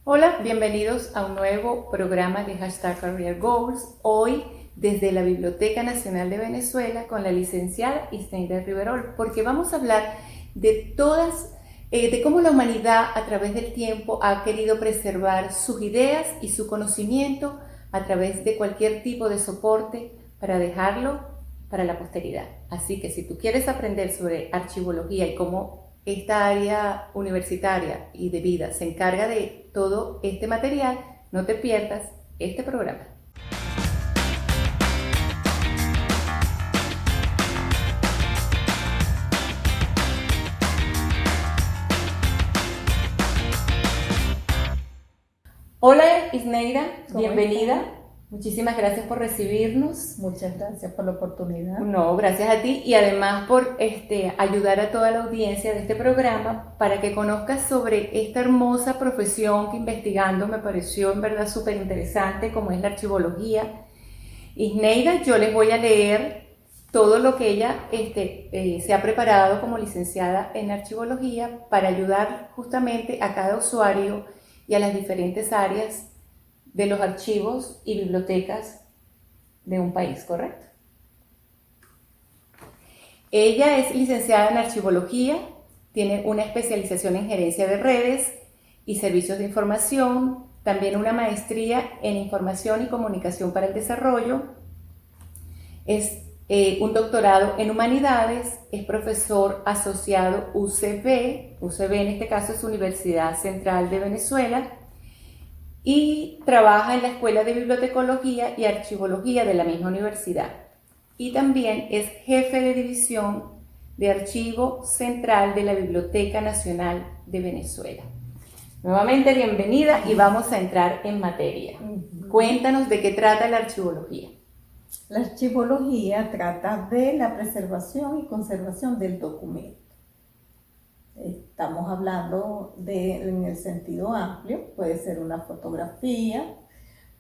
Hola, bienvenidos a un nuevo programa de Hashtag Career Goals. Hoy desde la Biblioteca Nacional de Venezuela con la licenciada Isneida Riverol, porque vamos a hablar de de cómo la humanidad a través del tiempo ha querido preservar sus ideas y su conocimiento a través de cualquier tipo de soporte para dejarlo para la posteridad. Así que si tú quieres aprender sobre archivología y cómo esta área universitaria y de vida se encarga de todo este material, no te pierdas este programa. Hola Isneida, bienvenida. Muchísimas gracias por recibirnos. Muchas gracias por la oportunidad. No, gracias a ti y además por ayudar a toda la audiencia de este programa para que conozcas sobre esta hermosa profesión que investigando me pareció en verdad súper interesante, como es la archivología. Isneida, yo les voy a leer todo lo que ella se ha preparado como licenciada en archivología para ayudar justamente a cada usuario y a las diferentes áreas de los archivos y bibliotecas de un país, ¿correcto? Ella es licenciada en archivología, tiene una especialización en gerencia de redes y servicios de información, también una maestría en información y comunicación para el desarrollo, es un doctorado en humanidades, es profesor asociado UCB en este caso es Universidad Central de Venezuela, y trabaja en la Escuela de Bibliotecología y Archivología de la misma universidad. Y también es jefe de división de Archivo Central de la Biblioteca Nacional de Venezuela. Nuevamente bienvenida y vamos a entrar en materia. Cuéntanos de qué trata la archivología. La archivología trata de la preservación y conservación del documento. Estamos hablando en el sentido amplio, puede ser una fotografía,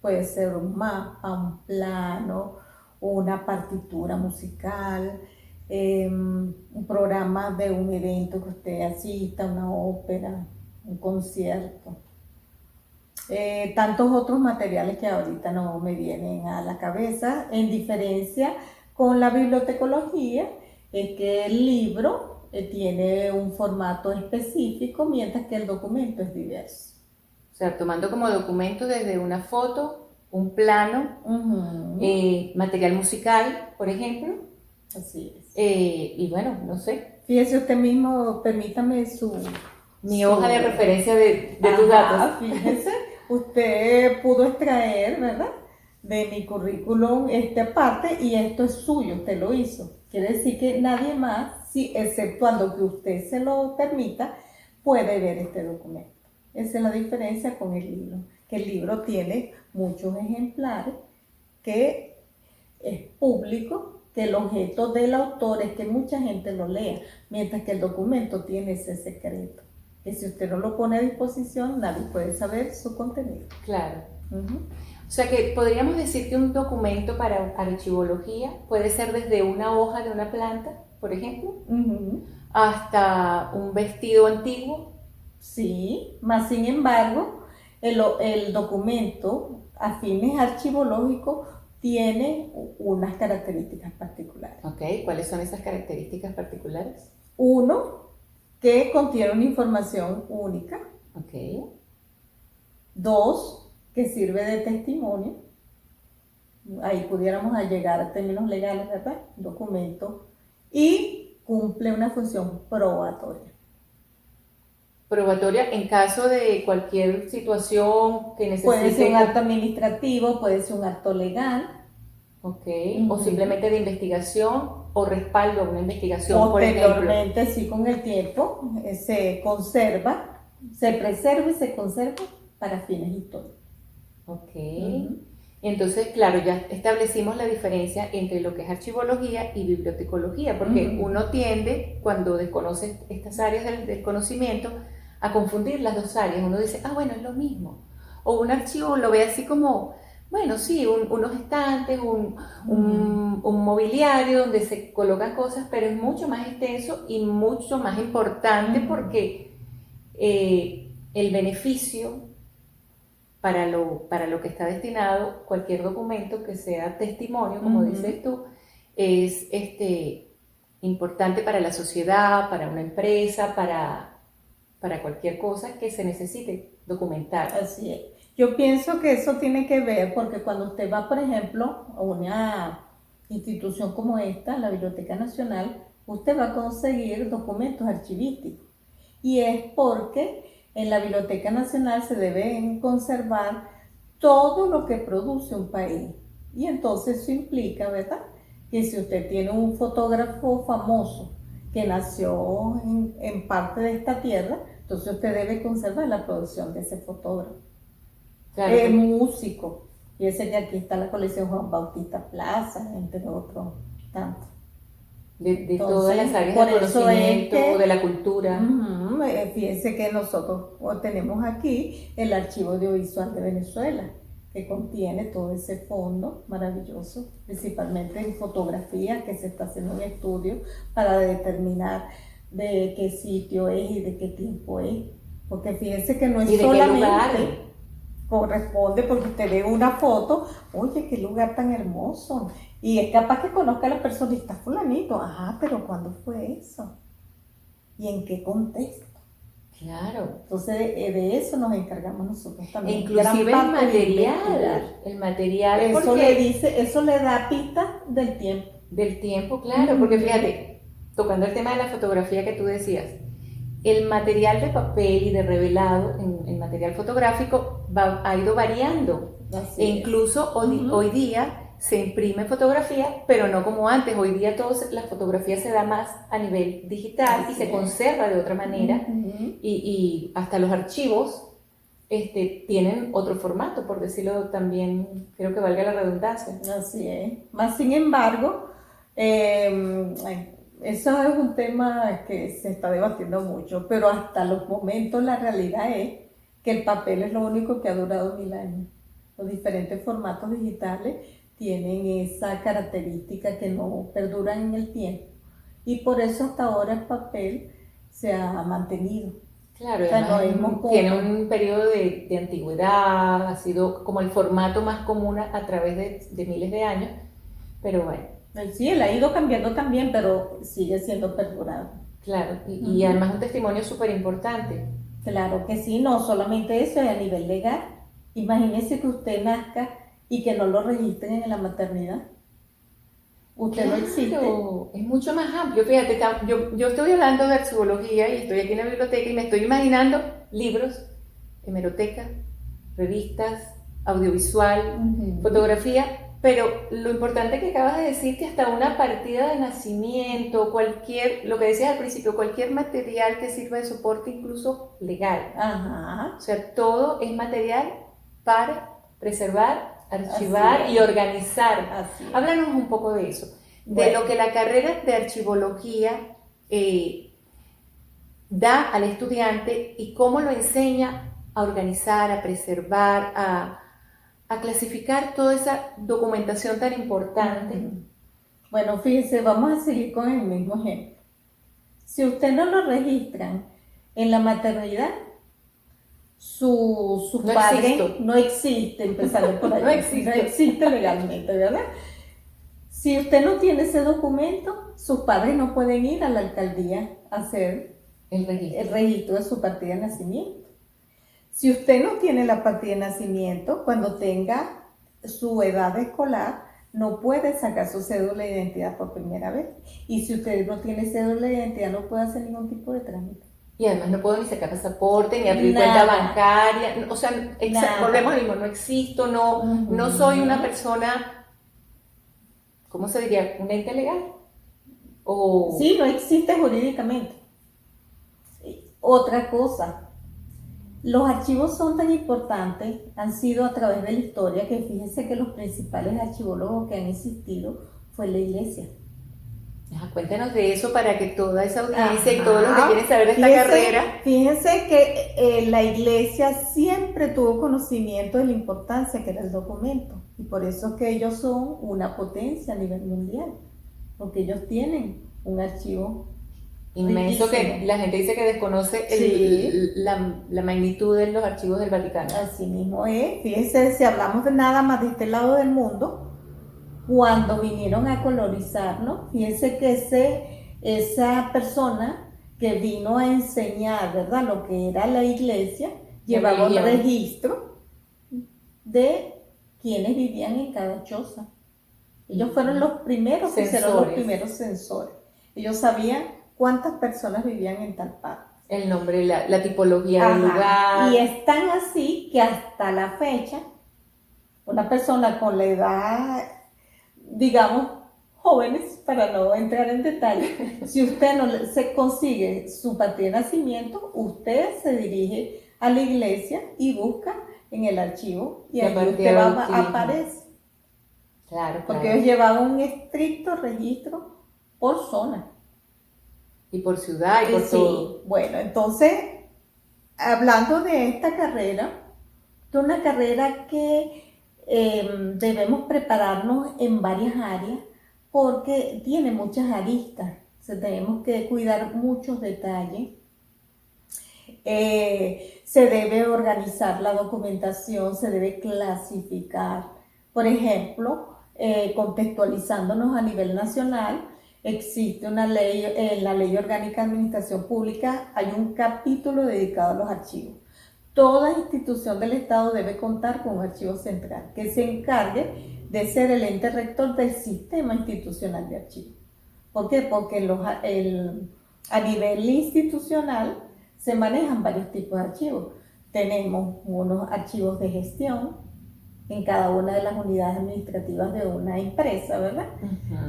puede ser un mapa, un plano, una partitura musical, un programa de un evento que usted asista, una ópera, un concierto. Tantos otros materiales que ahorita no me vienen a la cabeza, en diferencia con la bibliotecología, es que el libro tiene un formato específico, mientras que el documento es diverso. O sea, tomando como documento desde una foto, un plano, material musical, por ejemplo. Así es. Y bueno, no sé. Fíjese usted mismo, permítame mi hoja de referencia de tus datos. Fíjese, usted pudo extraer, ¿verdad?, de mi currículum esta parte, y esto es suyo, usted lo hizo. Quiere decir que nadie más, exceptuando que usted se lo permita, puede ver este documento. Esa es la diferencia con el libro, que el libro tiene muchos ejemplares, que es público, que el objeto del autor es que mucha gente lo lea, mientras que el documento tiene ese secreto, que si usted no lo pone a disposición, nadie puede saber su contenido. Claro. O sea que podríamos decir que un documento para archivología puede ser desde una hoja de una planta, por ejemplo, hasta un vestido antiguo. Sí, más sin embargo, el documento a fines archivológicos tiene unas características particulares. Ok, ¿cuáles son esas características particulares? Uno, que contiene una información única. Ok. Dos, que sirve de testimonio. Ahí pudiéramos llegar a términos legales, ¿verdad? Documento. Y cumple una función probatoria. Probatoria en caso de cualquier situación que necesite. Puede ser un acto administrativo, puede ser un acto legal. Ok, o simplemente de investigación o respaldo a una investigación, por ejemplo. Posteriormente, sí, con el tiempo, se conserva, se preserva y se conserva para fines históricos. Ok. Entonces, claro, ya establecimos la diferencia entre lo que es archivología y bibliotecología, porque uno tiende, cuando desconoce estas áreas del conocimiento, a confundir las dos áreas. Uno dice, bueno, es lo mismo. O un archivo lo ve así como, bueno, sí, unos estantes, un mobiliario donde se colocan cosas, pero es mucho más extenso y mucho más importante porque el beneficio para lo que está destinado cualquier documento que sea testimonio, como dices tú, es importante para la sociedad, para una empresa, para cualquier cosa que se necesite documentar. Así es. Yo pienso que eso tiene que ver porque cuando usted va, por ejemplo, a una institución como esta, la Biblioteca Nacional, usted va a conseguir documentos archivísticos. Y es porque en la Biblioteca Nacional se deben conservar todo lo que produce un país. Y entonces eso implica, ¿verdad?, que si usted tiene un fotógrafo famoso que nació en parte de esta tierra, entonces usted debe conservar la producción de ese fotógrafo. Claro, Músico. Fíjese que aquí está la colección Juan Bautista Plaza, entre otros tantos. de todas las áreas por del eso conocimiento, es que, de la cultura. fíjense que nosotros tenemos aquí el Archivo Audiovisual de Venezuela, que contiene todo ese fondo maravilloso, principalmente en fotografía, que se está haciendo un estudio para determinar de qué sitio es y de qué tiempo es. Porque fíjense que no es ¿Y de qué solamente lugar? corresponde porque usted ve una foto, oye, qué lugar tan hermoso. Y es capaz que conozca a la persona y está fulanito. Ajá, pero ¿cuándo fue eso? ¿Y en qué contexto? Claro. Entonces de eso nos encargamos nosotros E también. inclusive el material, Eso porque eso le da pistas del tiempo. del tiempo, claro, porque fíjate, tocando el tema de la fotografía que tú decías, el material de papel y de revelado en material fotográfico ha ido variando. Así E es. incluso hoy día se imprime fotografía, pero no como antes. Hoy día la fotografía se da más a nivel digital y Así se es. conserva de otra manera. Y hasta los archivos tienen otro formato, por decirlo también, creo que valga la redundancia. Así es. Más sin embargo, eso es un tema que se está debatiendo mucho, pero hasta los momentos la realidad es que el papel es lo único que ha durado 1000 años. Los diferentes formatos digitales tienen esa característica que no perduran en el tiempo. Y por eso hasta ahora el papel se ha mantenido. Claro, O sea, no además hemos tiene un periodo de antigüedad, ha sido como el formato más común a través de miles de años, pero bueno, Sí, él ha ido cambiando también, pero sigue siendo perdurable. claro, y además un testimonio súper importante. Claro que sí, no solamente eso, es a nivel legal. Imagínese que usted nazca y que no lo registren en la maternidad. Usted no existe. Claro, es mucho más amplio. Fíjate, yo estoy hablando de archivología y estoy aquí en la biblioteca y me estoy imaginando libros, hemeroteca, revistas, audiovisual, fotografía, pero lo importante que acabas de decir que hasta una partida de nacimiento, lo que decías al principio, cualquier material que sirva de soporte incluso legal. Ajá. O sea, todo es material para preservar, archivar y organizar. Así es. Háblanos un poco de eso, de Bueno. lo que la carrera de archivología da al estudiante y cómo lo enseña a organizar, a preservar, a clasificar toda esa documentación tan importante. Bueno, fíjese, vamos a seguir con el mismo ejemplo. Si usted no lo registran en la maternidad, sus No padres existo. no existen, empezando por ahí. No existe. No existe legalmente, ¿verdad? Si usted no tiene ese documento, sus padres no pueden ir a la alcaldía a hacer El registro. el registro de su partida de nacimiento. Si usted no tiene la partida de nacimiento, cuando tenga su edad escolar, no puede sacar su cédula de identidad por primera vez. Y si usted no tiene cédula de identidad, no puede hacer ningún tipo de trámite. Y además no puedo ni sacar pasaporte, ni abrir Nada. cuenta bancaria, o sea, Nada. volvemos al mismo, no existo, no soy una persona, ¿cómo se diría? ¿Un ente legal? O... Sí, no existe jurídicamente. Otra cosa, los archivos son tan importantes, han sido a través de la historia, que fíjense que los principales archivólogos que han existido fue la iglesia. Cuéntanos de eso para que toda esa audiencia y todos los que quieren saber de esta carrera. Fíjense que la iglesia siempre tuvo conocimiento de la importancia que era el documento, y por eso es que ellos son una potencia a nivel mundial, porque ellos tienen un archivo Inmenso, que riquísimo. la gente dice que desconoce Sí. la magnitud de los archivos del Vaticano. Así mismo es. Fíjense, si hablamos de nada más de este lado del mundo, cuando vinieron a colonizarnos, fíjense que esa persona que vino a enseñar, ¿verdad?, lo que era la iglesia, La llevaba un religión. registro de quienes vivían en cada choza. Ellos fueron los primeros que hicieron los primeros sensores. Ellos sabían cuántas personas vivían en tal parte. El nombre, la tipología del Ajá. lugar. Y es tan así que hasta la fecha, una persona con la edad, digamos, jóvenes, para no entrar en detalle, si usted no se consigue su partida de nacimiento, usted se dirige a la iglesia y busca en el archivo y La ahí partida usted de va, bautismo. aparece. Claro, Porque claro. ellos llevaban un estricto registro por zona. Y por ciudad y por todo. Sí, bueno, entonces, hablando de esta carrera, es una carrera que debemos prepararnos en varias áreas porque tiene muchas aristas. O sea, tenemos que cuidar muchos detalles. Se debe organizar la documentación, se debe clasificar. Por ejemplo, contextualizándonos a nivel nacional, existe una ley, en la Ley Orgánica de Administración Pública hay un capítulo dedicado a los archivos. Toda institución del Estado debe contar con un archivo central que se encargue de ser el ente rector del sistema institucional de archivos. ¿Por qué? Porque a nivel institucional se manejan varios tipos de archivos. Tenemos unos archivos de gestión en cada una de las unidades administrativas de una empresa, ¿verdad?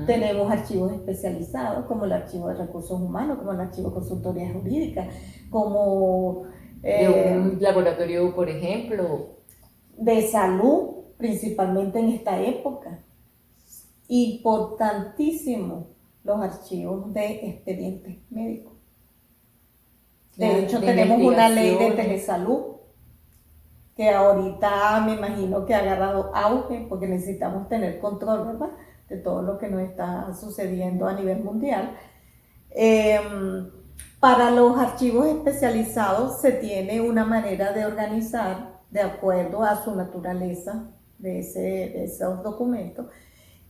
Tenemos archivos especializados, como el archivo de recursos humanos, como el archivo de consultoría jurídica, como De un laboratorio, por ejemplo. de salud, principalmente en esta época. Importantísimo los archivos de expedientes médicos. De hecho, tenemos una ley de telesalud que ahorita me imagino que ha agarrado auge porque necesitamos tener control, ¿verdad?, de todo lo que nos está sucediendo a nivel mundial. Para los archivos especializados se tiene una manera de organizar de acuerdo a su naturaleza de esos documentos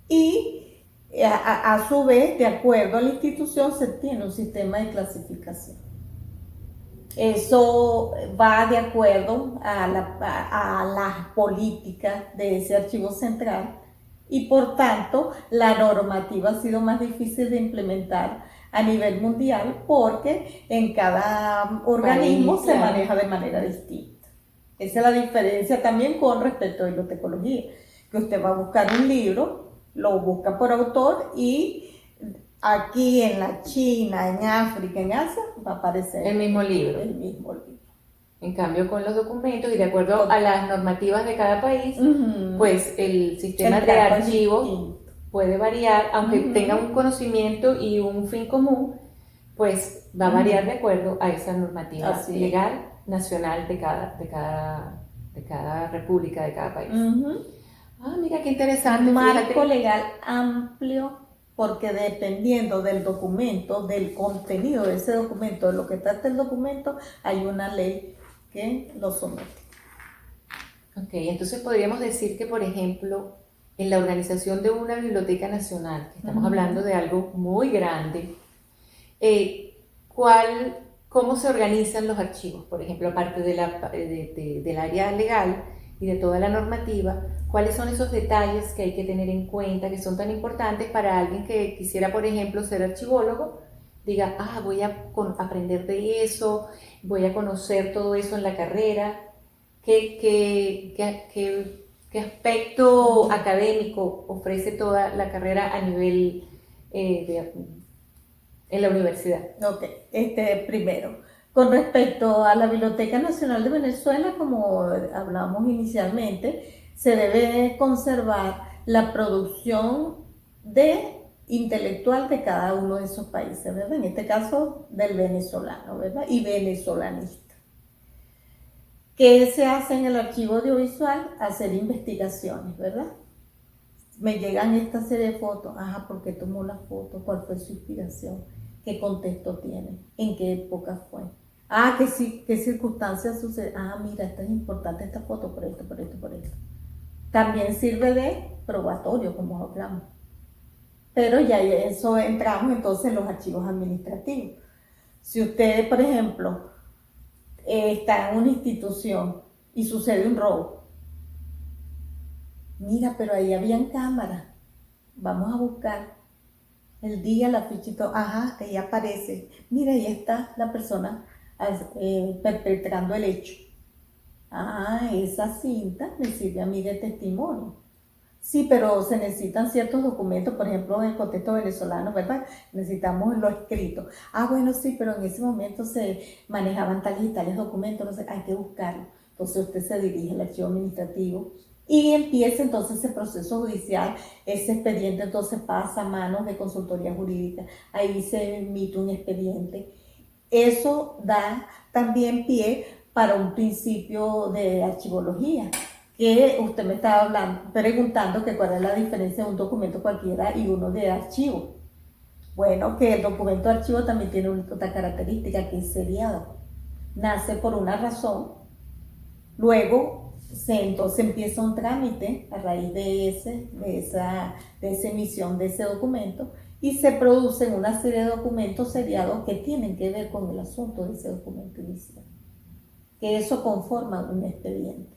y a su vez, de acuerdo a la institución, se tiene un sistema de clasificación. Eso va de acuerdo a las políticas de ese archivo central y por tanto la normativa ha sido más difícil de implementar a nivel mundial porque en cada organismo se maneja de manera distinta. Esa es la diferencia también con respecto a bibliotecología, que usted va a buscar un libro, lo busca por autor y aquí en la China, en África, en Asia, va a aparecer el mismo libro. El mismo libro. En cambio, con los documentos y de acuerdo a las normativas de cada país, pues el sistema de archivos puede variar, aunque tenga un conocimiento y un fin común, pues va a variar de acuerdo a esa normativa legal nacional de cada república, de cada país. Ah, mira qué interesante. Un marco legal amplio, porque dependiendo del documento, del contenido de ese documento, de lo que trata el documento, hay una ley que lo somete. Ok, entonces podríamos decir que, por ejemplo, en la organización de una biblioteca nacional, que estamos hablando de algo muy grande, ¿cómo se organizan los archivos? Por ejemplo, aparte del área legal y de toda la normativa, ¿cuáles son esos detalles que hay que tener en cuenta, que son tan importantes para alguien que quisiera, por ejemplo, ser archivólogo? Diga, voy a aprender de eso, voy a conocer todo eso en la carrera. ¿Qué aspecto académico ofrece toda la carrera a nivel en la universidad? Ok, primero, con respecto a la Biblioteca Nacional de Venezuela, como hablábamos inicialmente, se debe conservar la producción intelectual de cada uno de esos países, ¿verdad? En este caso del venezolano, ¿verdad? Y venezolanista. ¿Qué se hace en el archivo audiovisual? Hacer investigaciones, ¿verdad? Me llegan esta serie de fotos, ¿por qué tomó la foto? ¿Cuál fue su inspiración? ¿Qué contexto tiene? ¿En qué época fue? Ah, que sí, qué circunstancias suceden. Ah, mira, esta es importante esta foto por esto, por esto, por esto. También sirve de probatorio, como hablamos. Pero ya eso entramos entonces en los archivos administrativos. Si usted, por ejemplo, está en una institución y sucede un robo, mira, pero ahí habían cámaras, vamos a buscar el día, la fecha y todo, ajá, ahí aparece, mira, ahí está la persona perpetrando el hecho. Ah, esa cinta me sirve a mí de testimonio. Sí, pero se necesitan ciertos documentos, por ejemplo, en el contexto venezolano, ¿verdad? Necesitamos lo escrito. Ah, bueno, sí, pero en ese momento se manejaban tales y tales documentos, entonces hay que buscarlo. Entonces usted se dirige al archivo administrativo y empieza entonces ese proceso judicial, ese expediente entonces pasa a manos de consultoría jurídica, ahí se emite un expediente. Eso da también pie para un principio de archivología, que usted me estaba preguntando que cuál es la diferencia de un documento cualquiera y uno de archivo. Bueno, que el documento de archivo también tiene otra característica, que es seriado. Nace por una razón, luego entonces empieza un trámite a raíz de esa emisión de ese documento y se producen una serie de documentos seriados que tienen que ver con el asunto de ese documento inicial, que eso conforma un expediente.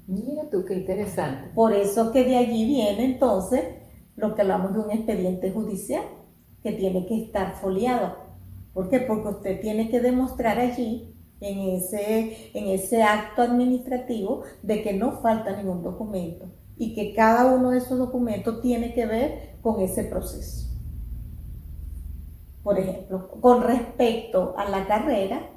Mira tú, qué interesante. Por eso que de allí viene entonces lo que hablamos de un expediente judicial, que tiene que estar foliado. ¿Por qué? Porque usted tiene que demostrar allí, en ese acto administrativo, de que no falta ningún documento y que cada uno de esos documentos tiene que ver con ese proceso. Por ejemplo, con respecto a la carrera,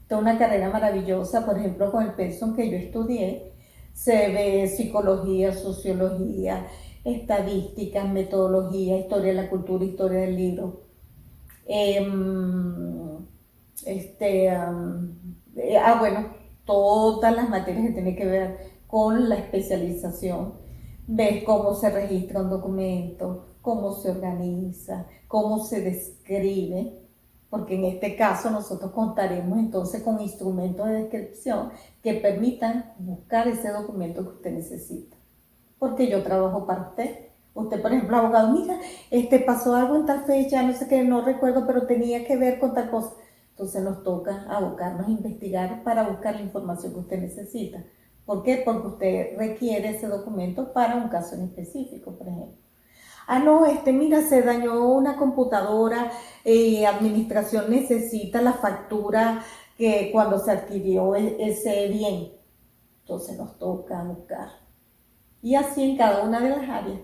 toda una carrera maravillosa, por ejemplo, con el pensum que yo estudié, se ve psicología, sociología, estadística, metodología, historia de la cultura, historia del libro. Bueno, todas las materias que tienen que ver con la especialización. Ves cómo se registra un documento, cómo se organiza, cómo se describe, porque en este caso nosotros contaremos entonces con instrumentos de descripción que permitan buscar ese documento que usted necesita. Porque yo trabajo para usted. Usted, por ejemplo, abogado, mira, pasó algo en tal fecha, no sé qué, no recuerdo, pero tenía que ver con tal cosa. Entonces nos toca abocarnos a investigar para buscar la información que usted necesita. ¿Por qué? Porque usted requiere ese documento para un caso en específico, por ejemplo. Ah, no, mira, se dañó una computadora, administración necesita la factura que cuando se adquirió ese bien. Entonces nos toca buscar. Y así en cada una de las áreas,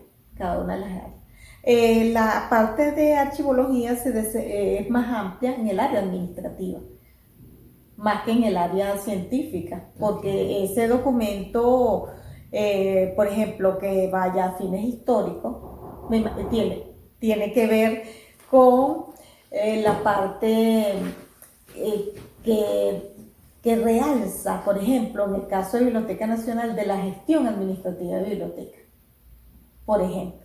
la parte de archivología es más amplia en el área administrativa, más que en el área científica, porque ese documento, por ejemplo, que vaya a fines históricos, tiene que ver con la parte que realza, por ejemplo, en el caso de Biblioteca Nacional, de la gestión administrativa de biblioteca, por ejemplo.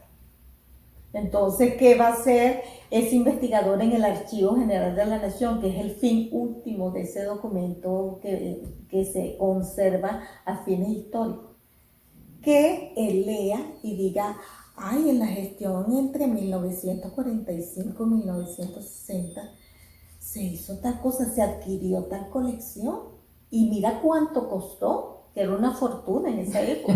Entonces, ¿qué va a hacer ese investigador en el Archivo General de la Nación, que es el fin último de ese documento que se conserva a fines históricos? Que él lea y diga, ay, en la gestión entre 1945 y 1960 se hizo tal cosa, se adquirió tal colección y mira cuánto costó, que era una fortuna en esa época.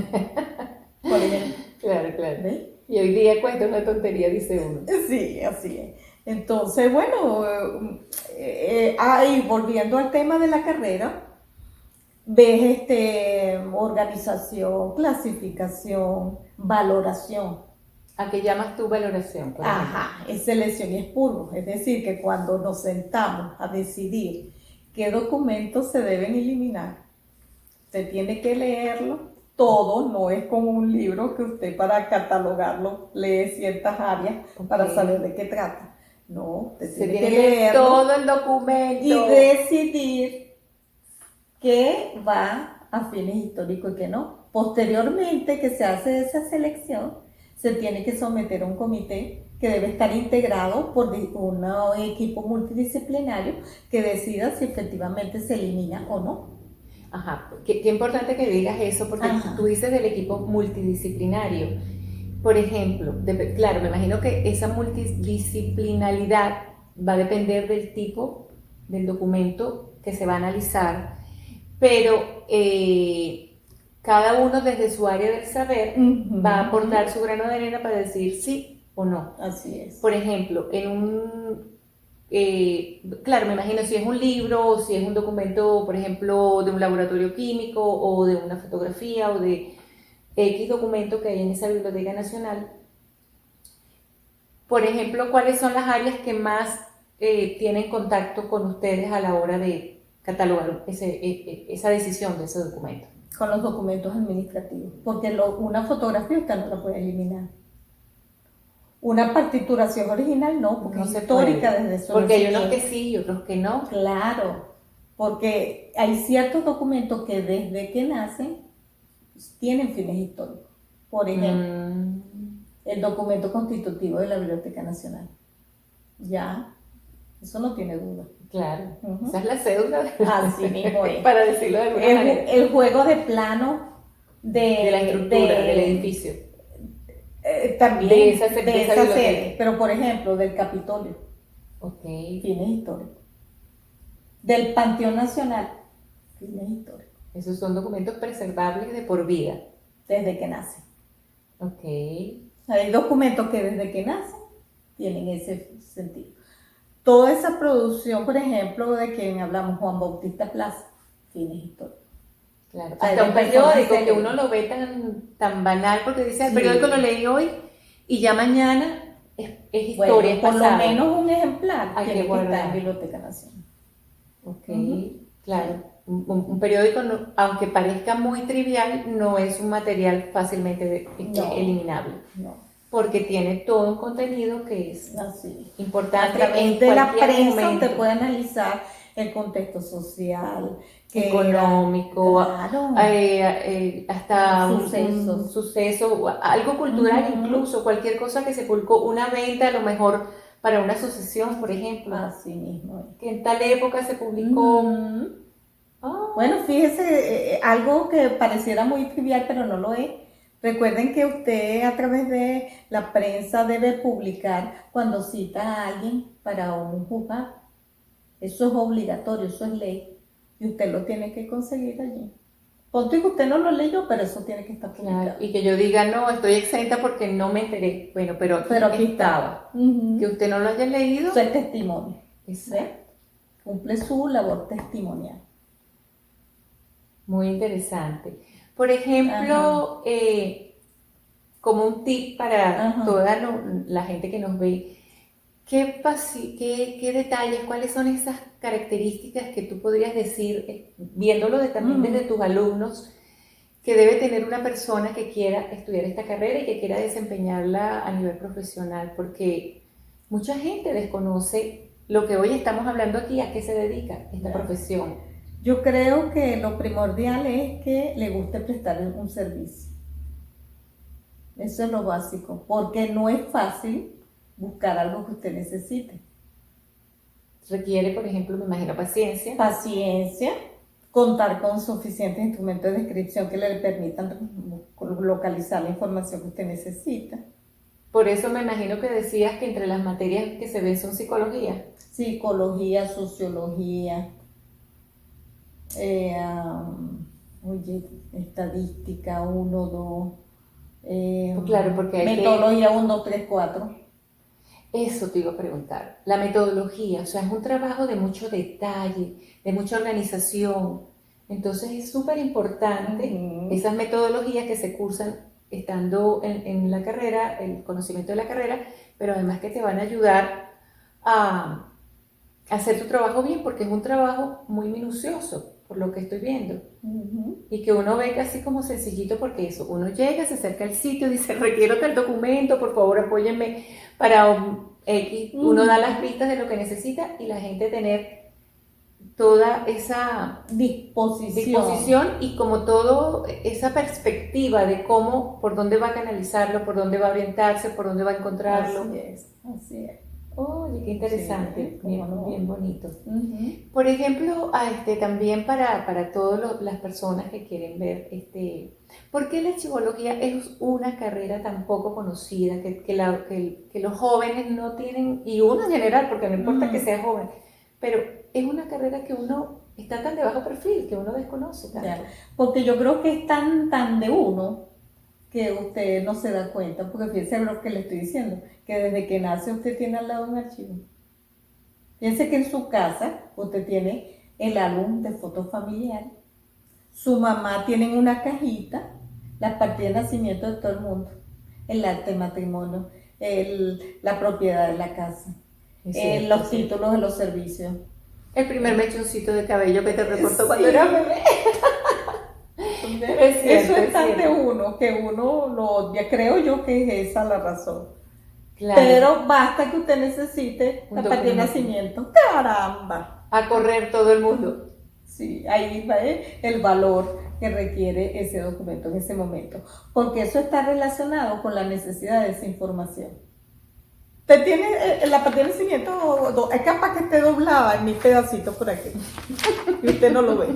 Por ejemplo. Claro, claro. ¿Ves? Y hoy día cuesta una tontería, dice uno. Sí, así es. Entonces, bueno, volviendo al tema de la carrera, ves organización, clasificación, valoración. ¿A qué llamas tu valoración? Por ejemplo? Ajá, es selección y expurgo. Es decir, que cuando nos sentamos a decidir qué documentos se deben eliminar, usted tiene que leerlo todo, no es como un libro que usted para catalogarlo lee ciertas áreas para saber de qué trata. No, usted Se tiene tiene que que leerlo todo el documento y decidir qué va a fines históricos y qué no. Posteriormente que se hace esa selección, se tiene que someter a un comité que debe estar integrado por un equipo multidisciplinario que decida si efectivamente se elimina o no. Ajá, qué importante que digas eso, porque Ajá. tú dices del equipo multidisciplinario. Por ejemplo, claro, me imagino que esa multidisciplinaridad va a depender del tipo del documento que se va a analizar, pero cada uno desde su área del saber va a aportar su grano de arena para decir sí o no. Así es. Por ejemplo, claro, me imagino si es un libro o si es un documento, por ejemplo, de un laboratorio químico o de una fotografía o de X documento que hay en esa Biblioteca Nacional. Por ejemplo, ¿cuáles son las áreas que más tienen contacto con ustedes a la hora de catalogar esa decisión de ese documento? Con los documentos administrativos, porque una fotografía usted no la puede eliminar. Una partituración original no, porque No es se histórica puede, desde su porque hay unos nacimiento. que sí y otros que no. Claro, porque hay ciertos documentos que desde que nacen pues, tienen fines históricos. Por ejemplo, el documento constitutivo de la Biblioteca Nacional. Ya, eso no tiene duda. Claro, esa es la cédula. Así mismo es. Para decirlo de alguna manera. El juego de plano De la estructura del edificio. También De esa sede, pero por ejemplo del Capitolio, fines históricos, del Panteón Nacional, fines históricos, Esos son documentos preservables de por vida. desde que nacen. Ok. Hay documentos que desde que nacen tienen ese sentido. Toda esa producción, por ejemplo, de quien hablamos, Juan Bautista Plaza, fines históricos. Claro. O sea, Hasta un hay personas periódico que uno lo ve tan banal porque dice, el periódico lo leí hoy y ya mañana es historia, Bueno, es por lo pasado. menos un ejemplar Hay que tiene que estar guardar. en Biblioteca Nacional. Ok, claro. Un periódico, aunque parezca muy trivial, no es un material fácilmente eliminable. No, Porque tiene todo un contenido que es así. A importante través en de la cualquier prensa momento. usted puede analizar el contexto social, Económico, claro, hasta Sucesos. un suceso, algo cultural, incluso cualquier cosa que se publicó, una venta a lo mejor para una asociación, por ejemplo, así mismo. que en tal época se publicó. Bueno, fíjese, algo que pareciera muy trivial, pero no lo es. Recuerden que usted a través de la prensa debe publicar cuando cita a alguien para un juzgado. Eso es obligatorio, eso es ley. Y usted lo tiene que conseguir allí. Ponte que usted no lo leyó, pero eso tiene que estar publicado. Claro, y que yo diga, no, estoy exenta porque no me enteré. Bueno, pero aquí estaba. Que usted no lo haya leído. Eso es testimonio. Exacto. Cumple su labor testimonial. Muy interesante. Por ejemplo, como un tip para toda la gente que nos ve, ¿qué detalles, cuáles son esas características que tú podrías decir, viéndolo también desde tus alumnos, que debe tener una persona que quiera estudiar esta carrera y que quiera desempeñarla a nivel profesional? Porque mucha gente desconoce lo que hoy estamos hablando aquí, a qué se dedica esta profesión. Yo creo que lo primordial es que le guste prestar un servicio. Eso es lo básico, porque no es fácil buscar algo que usted necesite. Requiere, por ejemplo, me imagino, paciencia. Paciencia, contar con suficientes instrumentos de descripción que le permitan localizar la información que usted necesita. Por eso me imagino que decías que entre las materias que se ven son psicología. Psicología, sociología, estadística 1, 2, claro, porque hay metodología 1, 2, 3, 4. Eso te iba a preguntar. La metodología, o sea, es un trabajo de mucho detalle, de mucha organización. Entonces es súper importante esas metodologías que se cursan estando en la carrera, el conocimiento de la carrera, pero además que te van a ayudar a hacer tu trabajo bien, porque es un trabajo muy minucioso, por lo que estoy viendo. Y que uno ve casi como sencillito, porque eso, uno llega, se acerca al sitio, dice, requiero tal documento, por favor apóyenme para X, uno da las pistas de lo que necesita y la gente tener toda esa disposición y como todo esa perspectiva de cómo, por dónde va a canalizarlo, por dónde va a orientarse, por dónde va a encontrarlo. Así es, así es. Oye, qué interesante, Sí, bien, cómo no. bien bonito. Ujú. Por ejemplo, también para todas las personas que quieren ver, ¿por qué la archivología es una carrera tan poco conocida que los jóvenes no tienen, y uno en general, porque no importa que sea joven, pero es una carrera que uno está tan de bajo perfil, que uno desconoce tanto? Ya, porque yo creo que es tan de uno que usted no se da cuenta, porque fíjese lo que le estoy diciendo, que desde que nace usted tiene al lado un archivo. Piense que en su casa usted tiene el álbum de fotos familiares, su mamá tiene una cajita, las partidas de nacimiento de todo el mundo, el acta de matrimonio, la propiedad de la casa, Es cierto, los es cierto. títulos de los servicios. El primer mechoncito de cabello que te recortó Sí. cuando eras bebé. Es cierto, Eso es es tan de cierto. uno, que uno lo odia. Creo yo que es esa la razón. Claro, Pero basta que usted necesite un la partida de documento. nacimiento. ¡Caramba! A correr todo el mundo. Sí, ahí va el valor que requiere ese documento en ese momento. Porque eso está relacionado con la necesidad de esa información. Usted tiene la partida de nacimiento, es capaz que esté doblada en mi pedacito por aquí. Y usted no lo ve.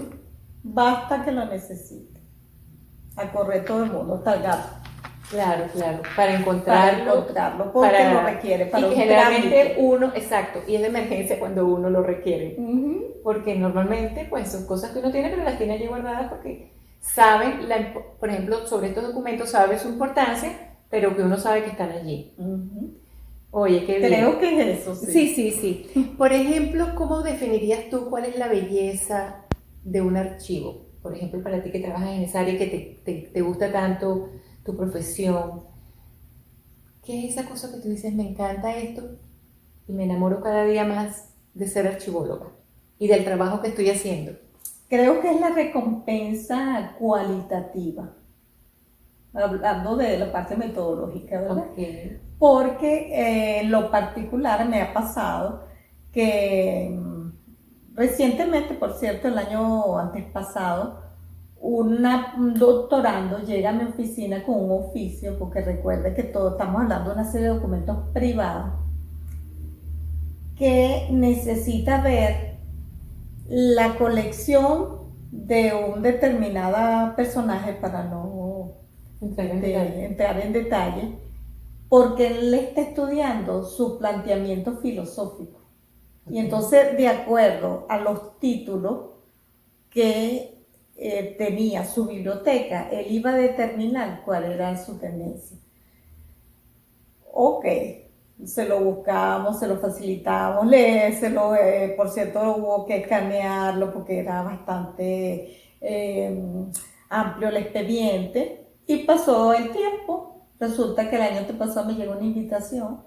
Basta que lo necesite. A correr todo el mundo, hasta el gato. Claro, claro, para Para encontrarlo, encontrarlo, porque lo requiere. Para y que un generalmente trámite. uno, exacto, y es de emergencia cuando uno lo requiere, Ujú. porque normalmente pues son cosas que uno tiene, pero las tiene allí guardadas porque saben, por ejemplo, sobre estos documentos sabe su importancia, pero que uno sabe que están allí. Ujú. Oye, qué bien. Creo que es eso, sí. Sí, sí, sí. Por ejemplo, ¿cómo definirías tú cuál es la belleza de un archivo? Por ejemplo, para ti que trabajas en esa área y que te gusta tanto tu profesión, ¿qué es esa cosa que tú dices, me encanta esto y me enamoro cada día más de ser archivóloga y del trabajo que estoy haciendo? Creo que es la recompensa cualitativa, hablando de la parte metodológica, ¿verdad? Okay. Porque en lo particular me ha pasado que recientemente, por cierto, el año antes pasado, un doctorando llega a mi oficina con un oficio, porque recuerde que todos estamos hablando de una serie de documentos privados, que necesita ver la colección de un determinado personaje, para no entrar en detalle, porque él está estudiando su planteamiento filosófico. Y entonces, de acuerdo a los títulos que tenía su biblioteca, él iba a determinar cuál era su tendencia. Ok, se lo buscamos, se lo facilitamos, léeselo, por cierto hubo que escanearlo porque era bastante amplio el expediente, y pasó el tiempo. Resulta que el año pasado me llegó una invitación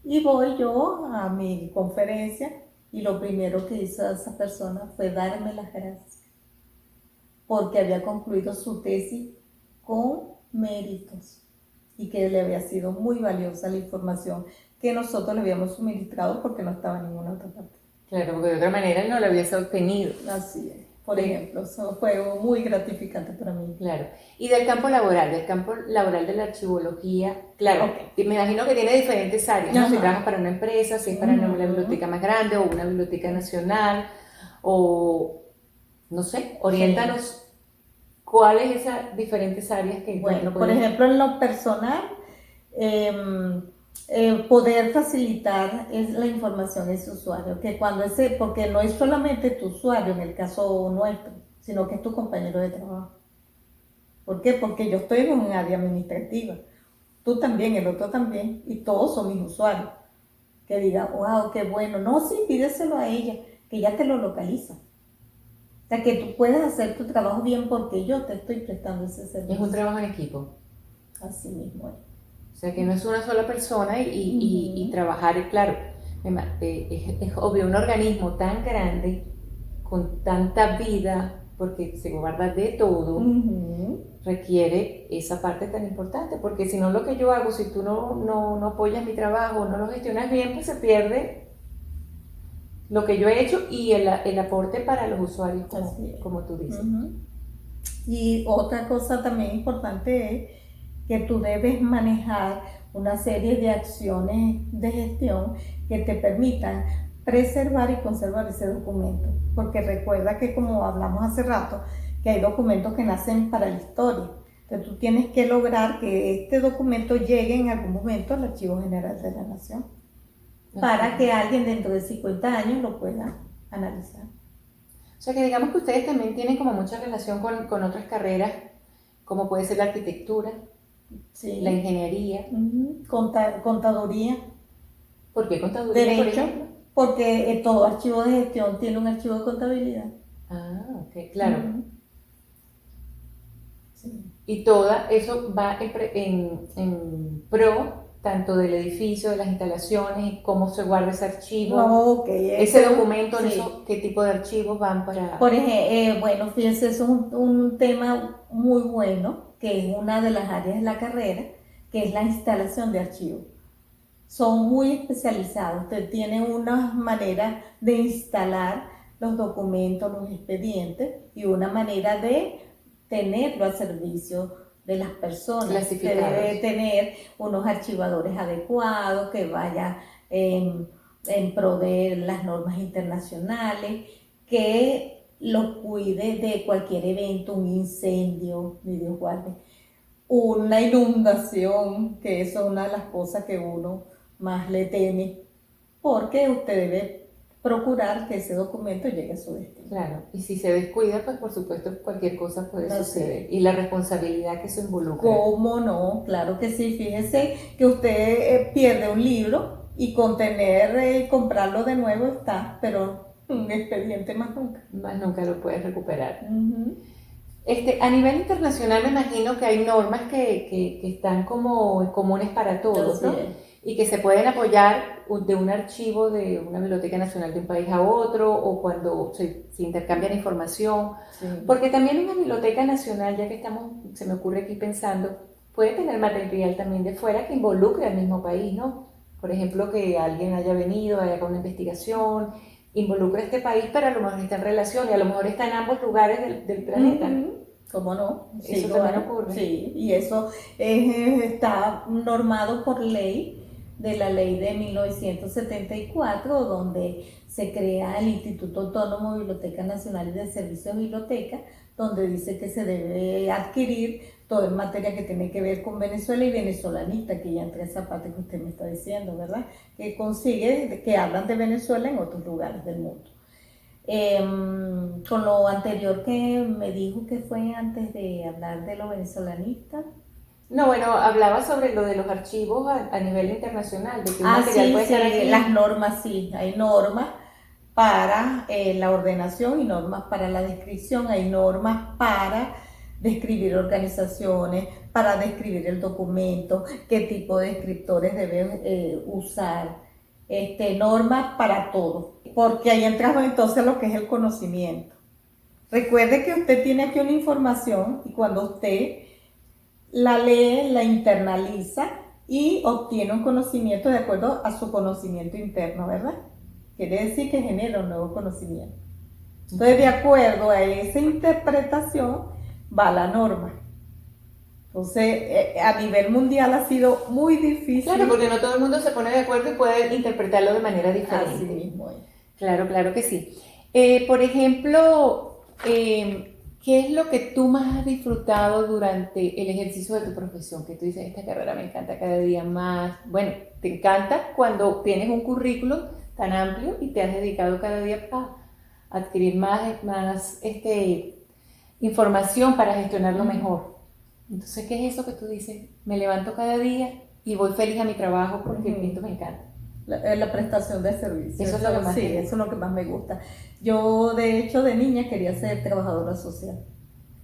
y voy yo a mi conferencia, y lo primero que hizo esa persona fue darme las gracias porque había concluido su tesis con méritos y que le había sido muy valiosa la información que nosotros le habíamos suministrado porque no estaba en ninguna otra parte. Claro, porque de otra manera no lo hubiese obtenido. Así es. Por ejemplo, eso fue muy gratificante para mí. Claro. Y del campo laboral de la archivología, claro, okay. Me imagino que tiene diferentes áreas, ¿no? Si trabajas para una empresa, si es para una biblioteca más grande o una biblioteca nacional, o no sé, oriéntanos cuáles esas diferentes áreas que... Bueno, por ejemplo, en lo personal, poder facilitar la información a ese usuario, que cuando porque no es solamente tu usuario en el caso nuestro, sino que es tu compañero de trabajo. ¿Por qué? Porque yo estoy en un área administrativa, tú también, el otro también, y todos son mis usuarios. Que diga, wow, qué bueno. No, sí, pídeselo a ella, que ya te lo localiza. O sea, que tú puedas hacer tu trabajo bien porque yo te estoy prestando ese servicio. Es un trabajo en equipo. Así mismo es. O sea, que no es una sola persona y trabajar, claro, es obvio, un organismo tan grande, con tanta vida, porque se guarda de todo, requiere esa parte tan importante, porque si no lo que yo hago, si tú no apoyas mi trabajo, no lo gestionas bien, pues se pierde lo que yo he hecho y el aporte para los usuarios, Así es. como tú dices. Y otra cosa también importante es que tú debes manejar una serie de acciones de gestión que te permitan preservar y conservar ese documento. Porque recuerda que, como hablamos hace rato, que hay documentos que nacen para la historia. Entonces tú tienes que lograr que este documento llegue en algún momento al Archivo General de la Nación, para que alguien dentro de 50 años lo pueda analizar. O sea que digamos que ustedes también tienen como mucha relación con otras carreras, como puede ser la arquitectura, Sí. la ingeniería. Contaduría. ¿Por qué contaduría, por Derecho, ejemplo? porque todo archivo de gestión tiene un archivo de contabilidad. Ah, ok, claro. Sí. Y todo eso va en pro tanto del edificio, de las instalaciones, cómo se guarda ese archivo, Okay, ese documento, sí. qué tipo de archivos van para... Por ejemplo, bueno, fíjense, es un tema muy bueno, que es una de las áreas de la carrera, que es la instalación de archivos. Son muy especializados, usted tiene una manera de instalar los documentos, los expedientes, y una manera de tenerlo al servicio de las personas. Que debe tener unos archivadores adecuados, que vaya en pro de las normas internacionales, que lo cuide de cualquier evento, un incendio, ni Dios guarde, una inundación, que eso es una de las cosas que uno más le teme, porque usted debe procurar que ese documento llegue a su destino. Claro, y si se descuida, pues por supuesto cualquier cosa puede suceder. Y la responsabilidad que se involucra. ¿Cómo no? Claro que sí. Fíjese que usted pierde un libro y con tener comprarlo de nuevo está, pero un expediente más nunca. Más nunca lo puedes recuperar. A nivel internacional me imagino que hay normas que están como comunes para todos, ¿no? Y que se pueden apoyar de un archivo de una biblioteca nacional de un país a otro, o cuando se intercambian información. Sí. Porque también una biblioteca nacional, ya que se me ocurre aquí pensando, puede tener material también de fuera que involucre al mismo país, ¿no? Por ejemplo, que alguien haya venido, haya una investigación, involucra a este país, pero a lo mejor está en relación y a lo mejor está en ambos lugares del planeta. ¿Cómo no? Sí, eso también ocurre. Sí, y eso está normado por ley, de la ley de 1974, donde se crea el Instituto Autónomo de Biblioteca Nacional y de Servicios de Biblioteca, donde dice que se debe adquirir todo en materia que tiene que ver con Venezuela y venezolanista, que ya entra esa parte que usted me está diciendo, ¿verdad? Que consigue, que hablan de Venezuela en otros lugares del mundo. Con lo anterior que me dijo, que fue antes de hablar de lo venezolanista. No, bueno, hablaba sobre lo de los archivos a nivel internacional, de que material puede estar aquí. Las normas, sí, hay normas para la ordenación y normas para la descripción, hay normas para describir organizaciones, para describir el documento, qué tipo de descriptores deben usar, normas para todo, porque ahí entramos entonces lo que es el conocimiento. Recuerde que usted tiene aquí una información y cuando usted la lee, la internaliza y obtiene un conocimiento de acuerdo a su conocimiento interno, ¿verdad? Quiere decir que genera un nuevo conocimiento. Entonces, de acuerdo a esa interpretación, va la norma. Entonces, a nivel mundial ha sido muy difícil. Claro, porque no todo el mundo se pone de acuerdo y puede interpretarlo de manera diferente. Así mismo es. Claro, claro que sí. Por ejemplo, ¿qué es lo que tú más has disfrutado durante el ejercicio de tu profesión? Que tú dices, esta carrera me encanta cada día más. Bueno, te encanta cuando tienes un currículum tan amplio y te has dedicado cada día a adquirir más información para gestionarlo mejor. Entonces, ¿qué es eso que tú dices? Me levanto cada día y voy feliz a mi trabajo porque esto me encanta. La prestación de servicios. Eso es lo que más eso es lo que más me gusta. Yo, de hecho, de niña quería ser trabajadora social.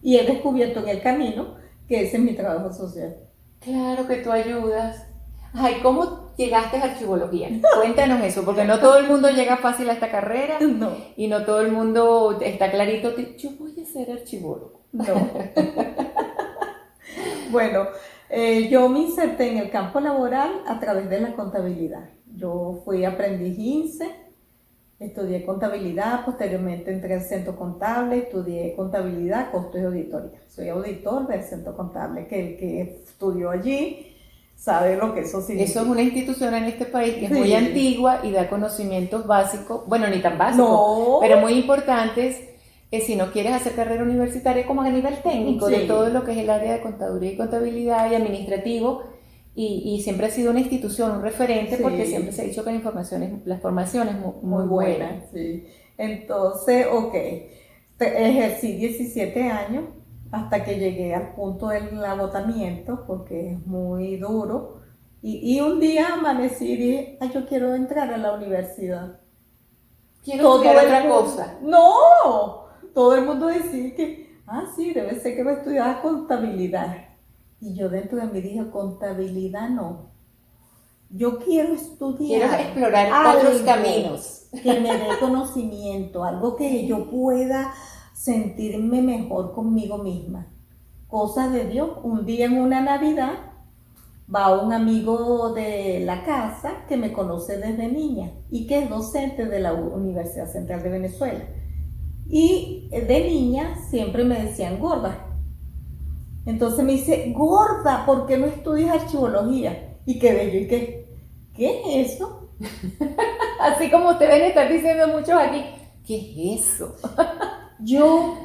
Y he descubierto en el camino que ese es mi trabajo social. Claro que tú ayudas. Ay, ¿cómo llegaste a archivología? Cuéntanos eso, porque no todo el mundo llega fácil a esta carrera. No. Y no todo el mundo está clarito, yo voy a ser archivólogo. No. Bueno, yo me inserté en el campo laboral a través de la contabilidad. Yo fui aprendiz INSE Estudié contabilidad, posteriormente entré al centro contable, estudié contabilidad, costos y auditoría. Soy auditor del centro contable, que el que estudió allí sabe lo que eso significa. Eso es una institución en este país que es Sí. muy antigua y da conocimientos básicos, bueno, ni tan básicos, No. pero muy importantes, si no quieres hacer carrera universitaria como a nivel técnico, Sí. de todo lo que es el área de contaduría y contabilidad y administrativo, y siempre ha sido una institución, un referente, Sí. porque siempre se ha dicho que las formaciones muy buenas. Sí. Entonces, ok, ejercí 17 años hasta que llegué al punto del agotamiento, porque es muy duro. Y un día amanecí y dije, ay, yo quiero entrar a la universidad. Quiero estudiar otra mundo, cosa. no, todo el mundo decía que, sí, debe ser que va a estudiar contabilidad. Y yo dentro de mí dije, contabilidad no. Yo quiero estudiar. Quiero explorar otros caminos. Que me dé conocimiento, algo que yo pueda sentirme mejor conmigo misma. Cosas de Dios. Un día en una Navidad va un amigo de la casa que me conoce desde niña y que es docente de la Universidad Central de Venezuela. Y de niña siempre me decían gorda. Entonces me dice, gorda, ¿por qué no estudias archivología? Y qué bello, y ¿qué es eso? Así como ustedes deben estar diciendo muchos aquí, ¿qué es eso? Yo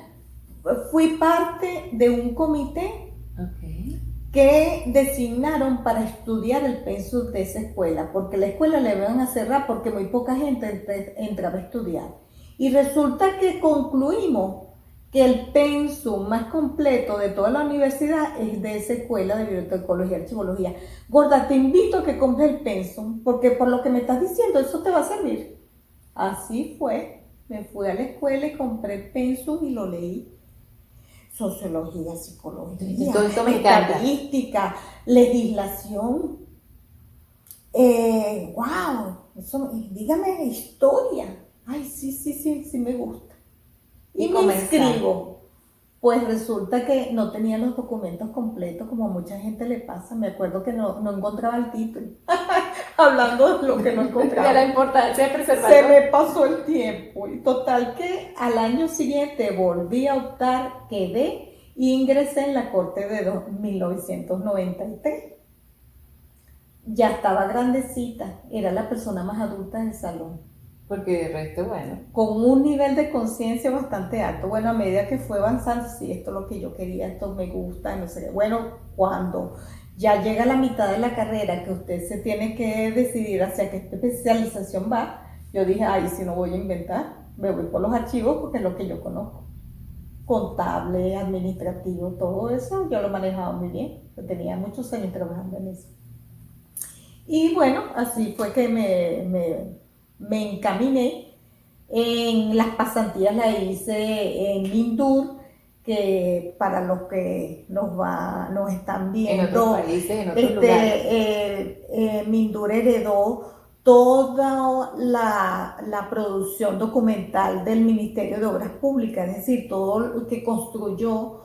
fui parte de un comité Okay. que designaron para estudiar el pensum de esa escuela, porque la escuela le iban a cerrar porque muy poca gente entraba a estudiar. Y resulta que concluimos que el pensum más completo de toda la universidad es de esa escuela de bibliotecología y archivología. Gorda, te invito a que compres el pensum, porque por lo que me estás diciendo, eso te va a servir. Así fue, me fui a la escuela y compré el pensum y lo leí. Sociología, psicología, todo esto me encanta. Estadística, legislación. Wow, eso, dígame historia. Ay, sí me gusta. Y me inscribo. Pues resulta que no tenía los documentos completos, como a mucha gente le pasa. Me acuerdo que no encontraba el título. Hablando de lo que no encontraba. De la importancia de preservarlo. Se me pasó el tiempo. Y total que al año siguiente volví a optar, quedé e ingresé en la corte de 1993. Ya estaba grandecita, era la persona más adulta del salón. Porque de resto, bueno. Con un nivel de conciencia bastante alto. Bueno, a medida que fue avanzando, sí, esto es lo que yo quería, esto me gusta, no sé qué. Bueno, cuando ya llega la mitad de la carrera, que usted se tiene que decidir hacia qué especialización va, yo dije, ay, si no voy a inventar, me voy por los archivos porque es lo que yo conozco. Contable, administrativo, todo eso, yo lo manejaba muy bien. Yo tenía muchos años trabajando en eso. Y bueno, así fue que me encaminé. En las pasantías la hice en Mindur, que para los que nos están viendo, en otros países, en otros lugares. Mindur heredó toda la producción documental del Ministerio de Obras Públicas, es decir, todo lo que construyó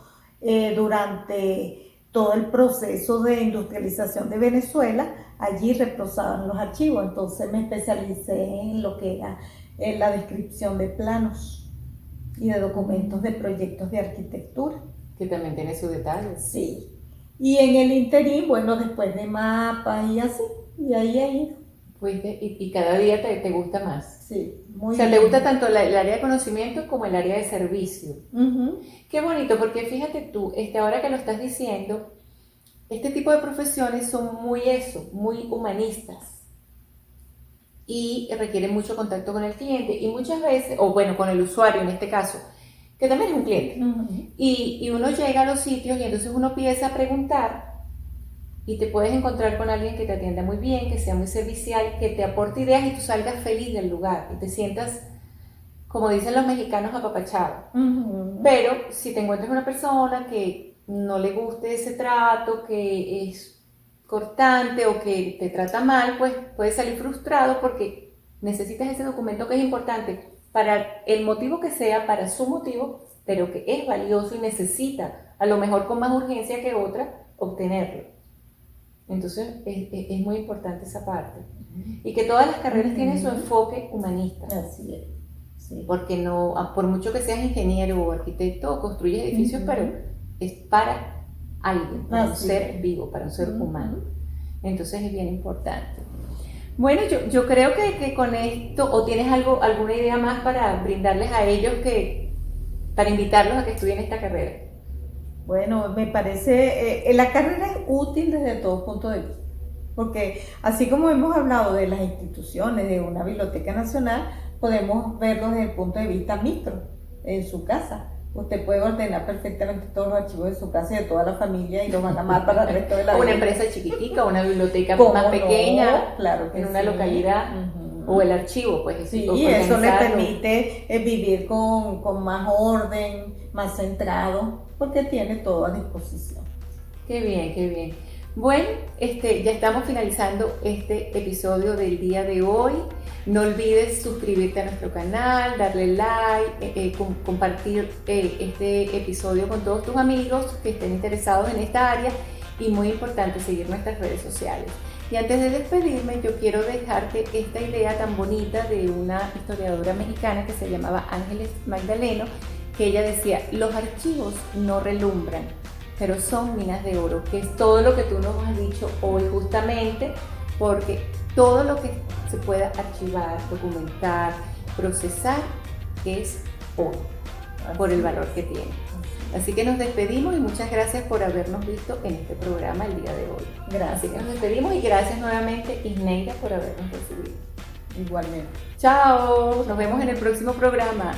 durante todo el proceso de industrialización de Venezuela. Allí reposaban los archivos, entonces me especialicé en lo que era la descripción de planos y de documentos de proyectos de arquitectura. Que también tiene sus detalles. Sí. Y en el interín, bueno, después de mapas y así, y ahí. Pues y cada día te gusta más. Sí, muy bien. O sea, te gusta tanto el área de conocimiento como el área de servicio. Qué bonito, porque fíjate tú, ahora que lo estás diciendo, este tipo de profesiones son muy muy humanistas y requieren mucho contacto con el cliente y muchas veces, o bueno, con el usuario en este caso, que también es un cliente. Y uno llega a los sitios y entonces uno empieza a preguntar y te puedes encontrar con alguien que te atienda muy bien, que sea muy servicial, que te aporte ideas y tú salgas feliz del lugar y te sientas, como dicen los mexicanos, apapachado. Pero si te encuentras una persona que no le guste ese trato, que es cortante o que te trata mal, pues puedes salir frustrado porque necesitas ese documento que es importante para el motivo que sea, para su motivo, pero que es valioso y necesita, a lo mejor con más urgencia que otra, obtenerlo. Entonces es muy importante esa parte. Y que todas las carreras tienen su enfoque humanista. Así es. Sí. Porque no, por mucho que seas ingeniero o arquitecto o construyes edificios, pero es para alguien, para un ser vivo, para un ser humano. Entonces es bien importante. Bueno, yo creo que con esto, o tienes alguna idea más para brindarles a ellos, para invitarlos a que estudien esta carrera. Bueno, me parece, la carrera es útil desde todo punto de vista, porque así como hemos hablado de las instituciones, de una biblioteca nacional, podemos verlo desde el punto de vista micro, en su casa. Usted puede ordenar perfectamente todos los archivos de su casa y de toda la familia y los van a amar para el resto de la vida. Una empresa chiquitica, una biblioteca más pequeña, claro que en una localidad, o el archivo, pues. Sí, y eso le permite vivir con más orden, más centrado, porque tiene todo a disposición. Qué bien, qué bien. Bueno, ya estamos finalizando este episodio del día de hoy. No olvides suscribirte a nuestro canal, darle like, compartir este episodio con todos tus amigos que estén interesados en esta área y muy importante seguir nuestras redes sociales. Y antes de despedirme, yo quiero dejarte esta idea tan bonita de una historiadora mexicana que se llamaba Ángeles Magdaleno, que ella decía: los archivos no relumbran, pero son minas de oro, que es todo lo que tú nos has dicho hoy justamente, porque todo lo que se pueda archivar, documentar, procesar es oro, por el valor que tiene. Así que nos despedimos y muchas gracias por habernos visto en este programa el día de hoy. Gracias. Así que nos despedimos y gracias nuevamente, Isneira, por habernos recibido. Igualmente. Chao, nos vemos en el próximo programa.